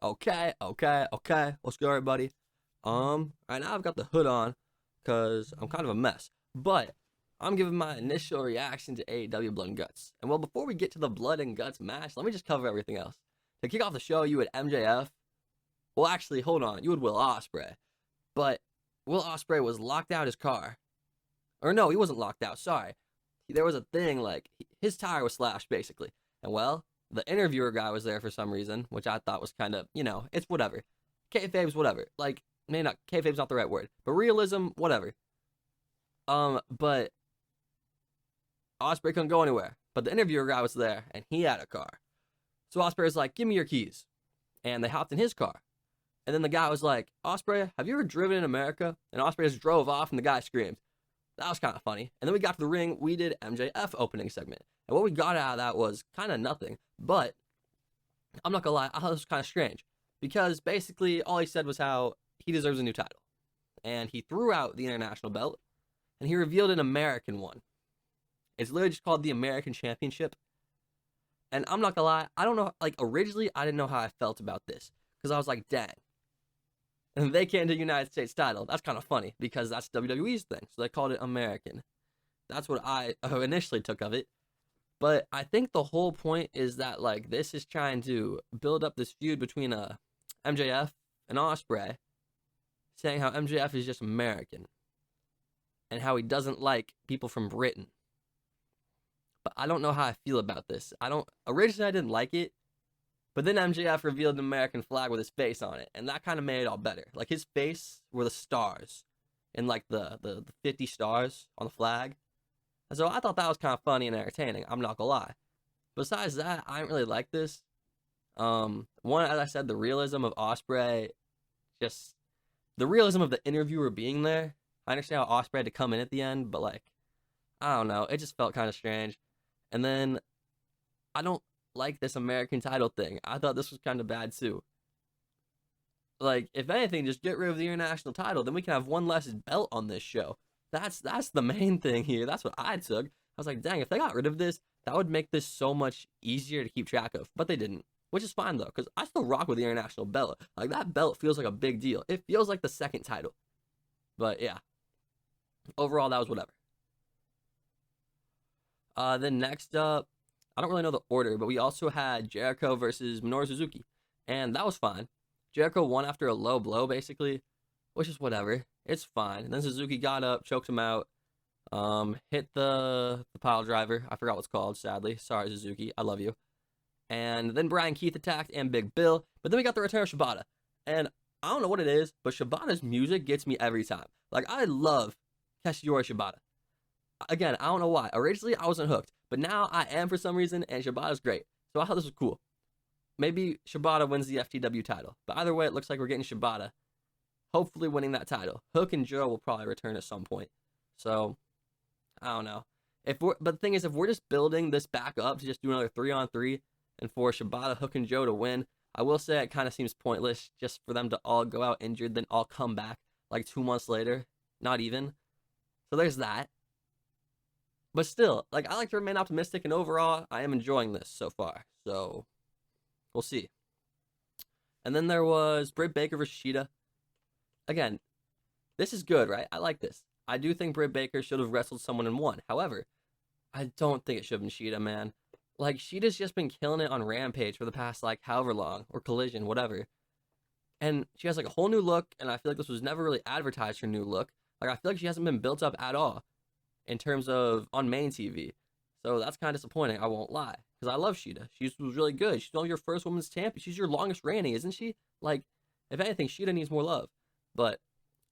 Okay. What's good, everybody? Right now I've got the hood on because I'm kind of a mess. But I'm giving my initial reaction to AEW Blood and Guts. And well, before we get to the Blood and Guts match, let me just cover everything else. To kick off the show, you had MJF. Well, actually, hold on. You had Will Ospreay. But Will Ospreay was locked out his car. Or no, he wasn't locked out. Sorry. There was a thing like his tire was slashed basically. And well, the interviewer guy was there for some reason, which I thought was kind of, it's whatever. Kayfabe's whatever. Like, maybe not, kayfabe's not the right word, but realism, whatever. But Ospreay couldn't go anywhere. But the interviewer guy was there, and he had a car. So Ospreay was like, "Give me your keys," and they hopped in his car. And then the guy was like, "Ospreay, have you ever driven in America?" And Ospreay just drove off, and the guy screamed. That was kind of funny. And then we got to the ring. We did MJF opening segment, and what we got out of that was kind of nothing. But I'm not gonna lie, I thought this was kind of strange because basically all he said was how he deserves a new title, and he threw out the international belt, and he revealed an American one. It's literally just called the American Championship. And I'm not gonna lie, I don't know. Like originally, I didn't know how I felt about this because I was like, dang. And they can't do United States title. That's kind of funny because that's WWE's thing. So they called it American. That's what I initially took of it. But I think the whole point is that like this is trying to build up this feud between MJF and Ospreay, saying how MJF is just American and how he doesn't like people from Britain. But I don't know how I feel about this. Originally I didn't like it, but then MJF revealed an American flag with his face on it, and that kind of made it all better. Like his face were the stars, and like the 50 stars on the flag. And so I thought that was kind of funny and entertaining. I'm not gonna lie. Besides that, I didn't really like this. One, as I said, the realism of Ospreay, just the realism of the interviewer being there. I understand how Ospreay had to come in at the end, but like, I don't know, it just felt kind of strange. And then I don't like this American title thing. I thought this was kind of bad too. Like, if anything, just get rid of the international title, then we can have one less belt on this show. That's the main thing here. That's what I took. I was like, dang, if they got rid of this, that would make this so much easier to keep track of. But they didn't, which is fine though, because I still rock with the international belt. Like that belt feels like a big deal. It feels like the second title. But yeah, overall that was whatever. Then next up, I don't really know the order, but we also had Jericho versus Minoru Suzuki, and that was fine. Jericho won after a low blow, basically, which is whatever. It's fine. And then Suzuki got up, choked him out, hit the pile driver. I forgot what's called, sadly. Sorry, Suzuki. I love you. And then Brian Keith attacked and Big Bill, but then we got the return of Shibata. And I don't know what it is, but Shibata's music gets me every time. Like, I love Katsuyori Shibata. Again, I don't know why. Originally, I wasn't hooked, but now I am for some reason, and Shibata's great. So I thought this was cool. Maybe Shibata wins the FTW title, but either way, it looks like we're getting Shibata, hopefully winning that title. Hook and Joe will probably return at some point. So I don't know. But the thing is, if we're just building this back up to just do another 3-on-3, and for Shibata, Hook, and Joe to win, I will say it kind of seems pointless just for them to all go out injured, then all come back like 2 months later. Not even. So there's that. But still, like I like to remain optimistic, and overall, I am enjoying this so far. So we'll see. And then there was Britt Baker versus Shida. Again, this is good, right? I like this. I do think Britt Baker should have wrestled someone and won. However, I don't think it should have been Shida, man. Like, Shida's just been killing it on Rampage for the past, like, however long, or Collision, whatever. And she has, like, a whole new look, and I feel like this was never really advertised, her new look. Like, I feel like she hasn't been built up at all in terms of on main TV. So that's kind of disappointing, I won't lie. Because I love Shida. She was really good. She's only your first women's champion. She's your longest reigning, isn't she? Like, if anything, Shida needs more love. But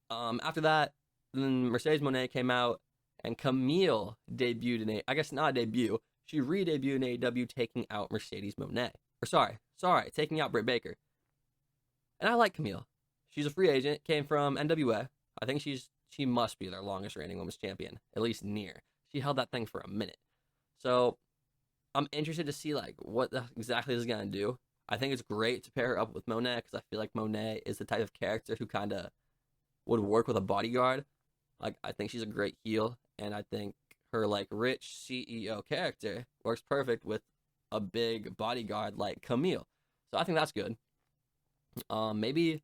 after that, then Mercedes Moné came out, and Camille debuted in I guess not a debut. She re-debuted in AEW, taking out Mercedes Moné. Or sorry, taking out Britt Baker. And I like Camille. She's a free agent, came from NWA. I think she must be their longest reigning women's champion, at least near. She held that thing for a minute. So I'm interested to see like what exactly this is gonna do. I think it's great to pair her up with Moné because I feel like Moné is the type of character who kind of would work with a bodyguard. Like I think she's a great heel, and I think her like rich CEO character works perfect with a big bodyguard like Camille. So I think that's good. Maybe,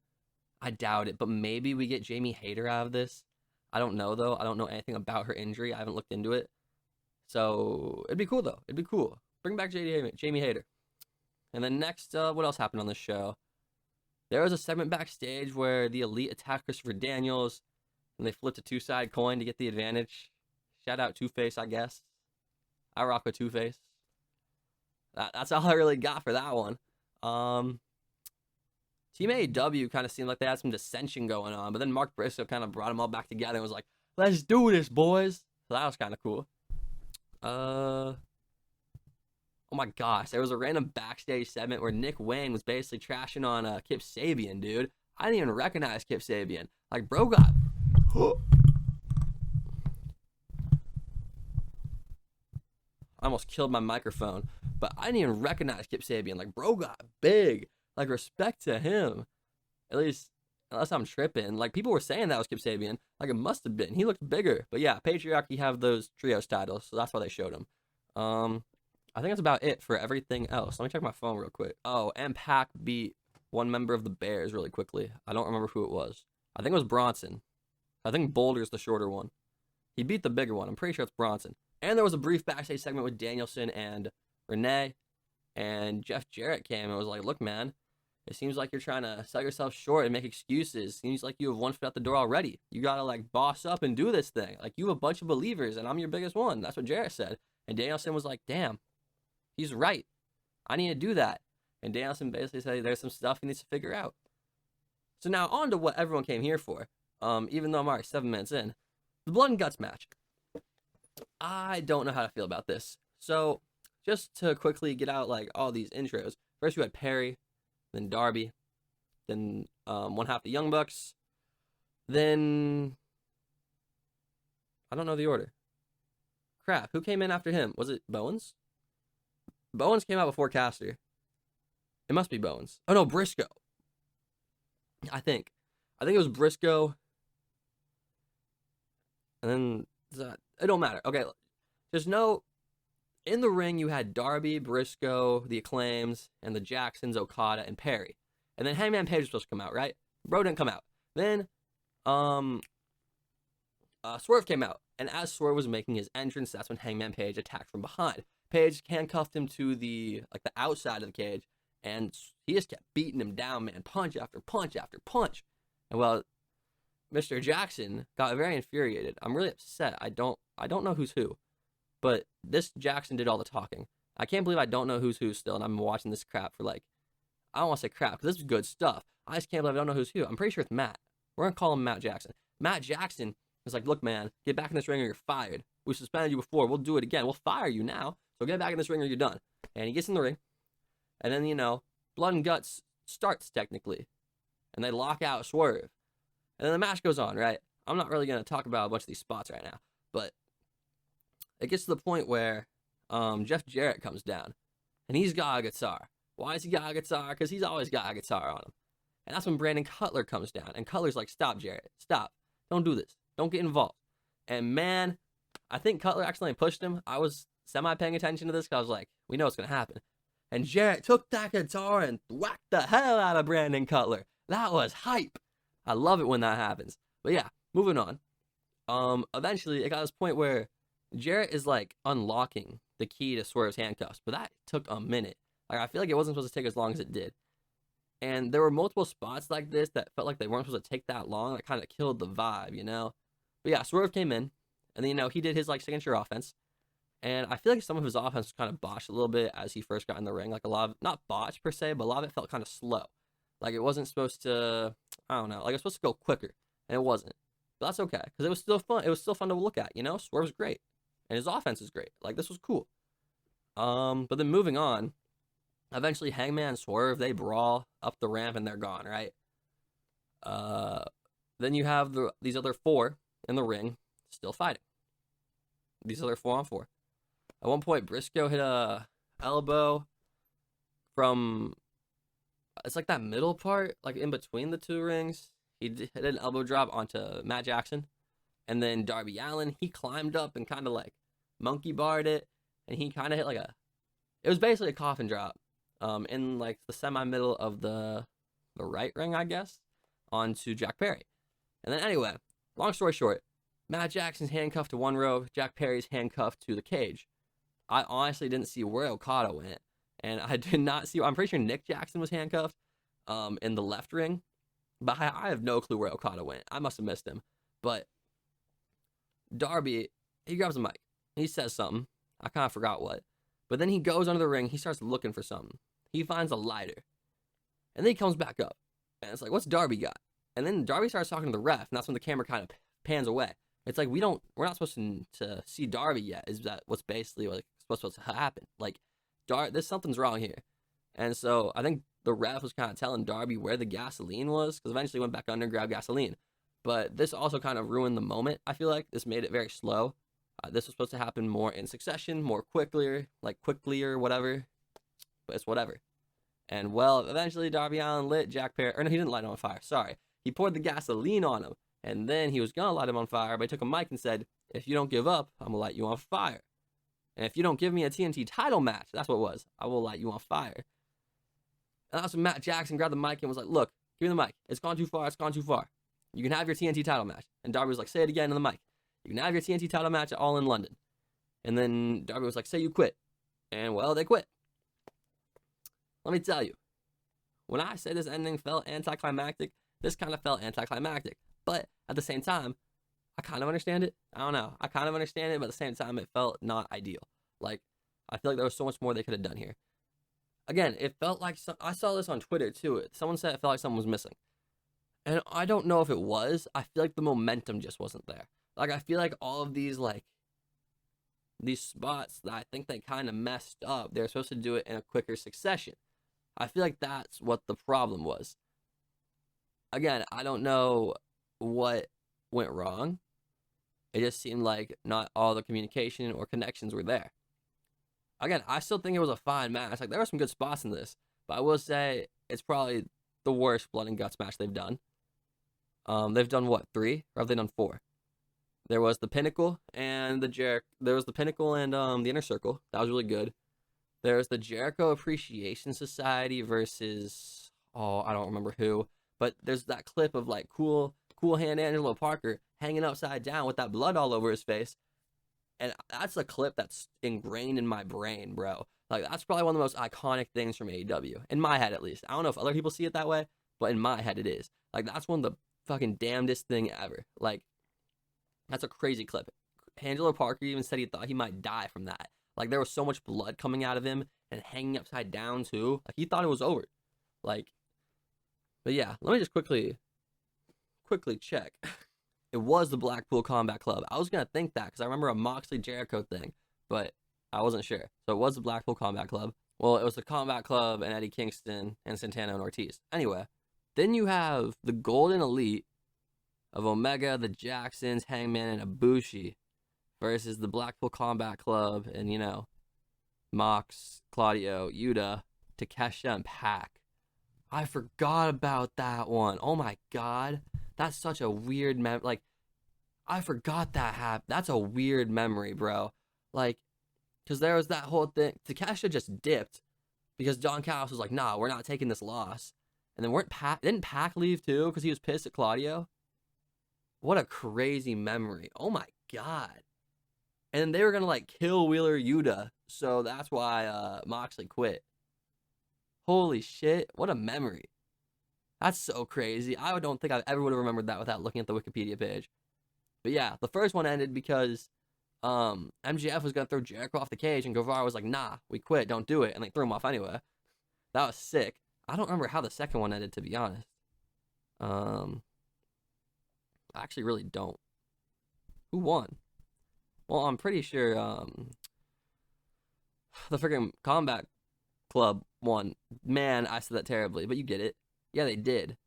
I doubt it, but maybe we get Jamie Hayter out of this. I don't know, though. I don't know anything about her injury. I haven't looked into it. So it'd be cool, though. It'd be cool. Bring back Jamie Hayter. And then next, what else happened on the show? There was a segment backstage where the Elite attacked Christopher Daniels, and they flipped a two-side coin to get the advantage. Shout out Two-Face, I guess. I rock with Two-Face. That's all I really got for that one. Team AEW kind of seemed like they had some dissension going on, but then Mark Briscoe kind of brought them all back together and was like, let's do this, boys. So that was kind of cool. Oh my gosh, there was a random backstage segment where Nick Wayne was basically trashing on Kip Sabian, dude. I didn't even recognize Kip Sabian. Like, bro got... I almost killed my microphone, but I didn't even recognize Kip Sabian. Like, bro got big. Like, respect to him. At least, unless I'm tripping. Like, people were saying that was Kip Sabian. Like, it must have been. He looked bigger. But yeah, Patriarchy have those trios titles, so that's why they showed him. I think that's about it for everything else. Let me check my phone real quick. Oh, and Pac beat one member of the Bears really quickly. I don't remember who it was. I think it was Bronson. I think Boulder's the shorter one. He beat the bigger one. I'm pretty sure it's Bronson. And there was a brief backstage segment with Danielson and Renee. And Jeff Jarrett came and was like, look, man, it seems like you're trying to sell yourself short and make excuses. Seems like you have one foot out the door already. You got to, like, boss up and do this thing. Like, you have a bunch of believers, and I'm your biggest one. That's what Jarrett said. And Danielson was like, damn. He's right. I need to do that. And Danielson basically said there's some stuff he needs to figure out. So now on to what everyone came here for. Even though I'm already 7 minutes in. The Blood and Guts match. I don't know how to feel about this. So just to quickly get out like all these intros. First we had Perry, then Darby, then one half the Young Bucks, then I don't know the order. Crap, who came in after him? Was it Bowens? Bowens came out before Caster. It must be Bowens. Oh no, Briscoe. I think it was Briscoe. And then it don't matter. Okay, there's no in the ring. You had Darby, Briscoe, the Acclaims, and the Jacksons, Okada, and Perry. And then Hangman Page was supposed to come out, right? Bro didn't come out. Then Swerve came out, and as Swerve was making his entrance, that's when Hangman Page attacked from behind. Page handcuffed him to the outside of the cage, and he just kept beating him down, man, punch after punch after punch. And well, Mr. Jackson got very infuriated. I'm really upset. I don't know who's who, but this Jackson did all the talking. I can't believe I don't know who's who still, and I'm watching this crap for like, I don't want to say crap because this is good stuff. I just can't believe I don't know who's who. I'm pretty sure it's Matt. We're gonna call him Matt Jackson. Matt Jackson is like, look, man, get back in this ring or you're fired. We suspended you before. We'll do it again. We'll fire you now. So get back in this ring or you're done. And he gets in the ring. And then, Blood and Guts starts technically. And they lock out Swerve. And then the match goes on, right? I'm not really going to talk about a bunch of these spots right now. But it gets to the point where Jeff Jarrett comes down. And he's got a guitar. Why has he got a guitar? Because he's always got a guitar on him. And that's when Brandon Cutler comes down. And Cutler's like, stop, Jarrett. Stop. Don't do this. Don't get involved. And man, I think Cutler accidentally pushed him. I was semi-paying attention to this because I was like, we know what's going to happen. And Jarrett took that guitar and whacked the hell out of Brandon Cutler. That was hype. I love it when that happens. But yeah, moving on. Eventually, it got to this point where Jarrett is like unlocking the key to Swerve's handcuffs. But that took a minute. Like, I feel like it wasn't supposed to take as long as it did. And there were multiple spots like this that felt like they weren't supposed to take that long. That kind of killed the vibe, But yeah, Swerve came in. And then, he did his like signature offense. And I feel like some of his offense was kind of botched a little bit as he first got in the ring. Like a lot of, not botched per se, but a lot of it felt kind of slow. Like it wasn't supposed to, I don't know, like it was supposed to go quicker. And it wasn't. But that's okay, because it was still fun. It was still fun to look at, Swerve's great. And his offense is great. Like this was cool. But then moving on, eventually Hangman and Swerve, they brawl up the ramp and they're gone, right? Then you have these other four in the ring still fighting. These other 4-on-4. At one point, Briscoe hit a elbow from, it's like that middle part, like in between the two rings. He hit an elbow drop onto Matt Jackson. And then Darby Allin, he climbed up and kind of like monkey barred it. And he kind of hit it was basically a coffin drop in like the semi-middle of the the right ring, I guess, onto Jack Perry. And then anyway, long story short, Matt Jackson's handcuffed to one rope, Jack Perry's handcuffed to the cage. I honestly didn't see where Okada went, and I did not see. I'm pretty sure Nick Jackson was handcuffed, in the left ring, but I have no clue where Okada went. I must have missed him. But Darby, he grabs a mic, he says something. I kind of forgot what, but then he goes under the ring. He starts looking for something. He finds a lighter, and then he comes back up, and it's like, what's Darby got? And then Darby starts talking to the ref, and that's when the camera kind of pans away. It's like we're not supposed to see Darby yet. Is that what's basically like supposed to happen? Like, there's something's wrong here, and so I think the ref was kind of telling Darby where the gasoline was, because eventually he went back under and grabbed gasoline. But this also kind of ruined the moment. I feel like this made it very slow. This was supposed to happen more in succession, more quickly or whatever. But it's whatever. And well, eventually Darby Allin lit Jack Perry. Or no, he didn't light him on fire. Sorry. He poured the gasoline on him. And then he was going to light him on fire, but he took a mic and said, if you don't give up, I'm going to light you on fire. And if you don't give me a TNT title match, that's what it was, I will light you on fire. And that's when Matt Jackson grabbed the mic and was like, look, give me the mic. It's gone too far. It's gone too far. You can have your TNT title match. And Darby was like, say it again in the mic. You can have your TNT title match at All in London. And then Darby was like, say you quit. And well, they quit. Let me tell you, when I say this ending felt anticlimactic, this kind of felt anticlimactic. But at the same time, I kind of understand it. I don't know. I kind of understand it, but at the same time, it felt not ideal. Like, I feel like there was so much more they could have done here. Again, it felt like, I saw this on Twitter too. Someone said it felt like someone was missing. And I don't know if it was. I feel like the momentum just wasn't there. Like, I feel like all of these, like, these spots that I think they kind of messed up, they're supposed to do it in a quicker succession. I feel like that's what the problem was. Again, I don't know what went wrong. It just seemed like not all the communication or connections were there. Again, I still think it was a fine match. Like, there were some good spots in this, but I will say it's probably the worst Blood and Guts match they've done. They've done what, 3? Or have they done 4? There was the Pinnacle and there was the Pinnacle and the Inner Circle. That was really good. There's the Jericho Appreciation Society versus, I don't remember who, but there's that clip of like cool hand Angelo Parker hanging upside down with that blood all over his face. And that's a clip that's ingrained in my brain, bro. Like, that's probably one of the most iconic things from AEW. In my head, at least. I don't know if other people see it that way, but in my head, it is. Like, that's one of the fucking damnedest thing ever. Like, that's a crazy clip. Angelo Parker even said he thought he might die from that. Like, there was so much blood coming out of him and hanging upside down, too. Like, he thought it was over. Like, but yeah, let me just quickly check. It was the Blackpool Combat Club. I was going to think that because I remember a Moxley Jericho thing, but I wasn't sure. So it was the Blackpool Combat Club. Well, it was the Combat Club and Eddie Kingston and Santana and Ortiz. Anyway, then you have the Golden Elite of Omega, the Jacksons, Hangman, and Ibushi versus the Blackpool Combat Club and, you know, Mox, Claudio, Yuta, Takeshita, and Pac. I forgot about that one. Oh my god. That's such a weird like, I forgot that happened. That's a weird memory, bro. Like, because there was that whole thing. Takeshita just dipped because Don Callis was like, nah, we're not taking this loss. And then didn't Pac leave too because he was pissed at Claudio? What a crazy memory. Oh my god. And they were going to like kill Wheeler Yuta. So that's why Moxley quit. Holy shit. What a memory. That's so crazy. I don't think I ever would have remembered that without looking at the Wikipedia page. But yeah, the first one ended because MJF was going to throw Jericho off the cage, and Guevara was like, nah, we quit, don't do it, and they threw him off anyway. That was sick. I don't remember how the second one ended, to be honest. I actually really don't. Who won? Well, I'm pretty sure the freaking Combat Club won. Man, I said that terribly, but you get it. Yeah, they did.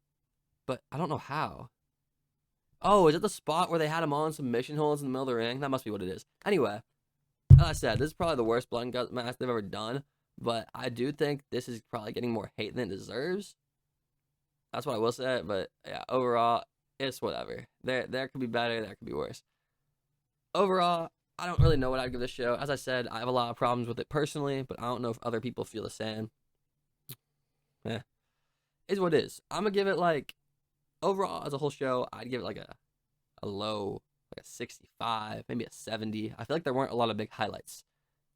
But I don't know how. Oh, is it the spot where they had him on submission holds in the middle of the ring? That must be what it is. Anyway, as I said, this is probably the worst Blood and Guts match they've ever done. But I do think this is probably getting more hate than it deserves. That's what I will say. But yeah, overall, it's whatever. There could be better. There could be worse. Overall, I don't really know what I'd give this show. As I said, I have a lot of problems with it personally, but I don't know if other people feel the same. is what it is. I'm gonna give it like overall as a whole show. I'd give it like a low, like a 65, maybe a 70. I feel like there weren't a lot of big highlights.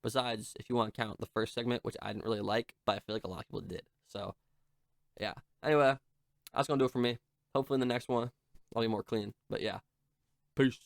Besides, if you want to count the first segment, which I didn't really like, but I feel like a lot of people did. So, yeah. Anyway, that's going to do it for me. Hopefully in the next one, I'll be more clean. But yeah, peace.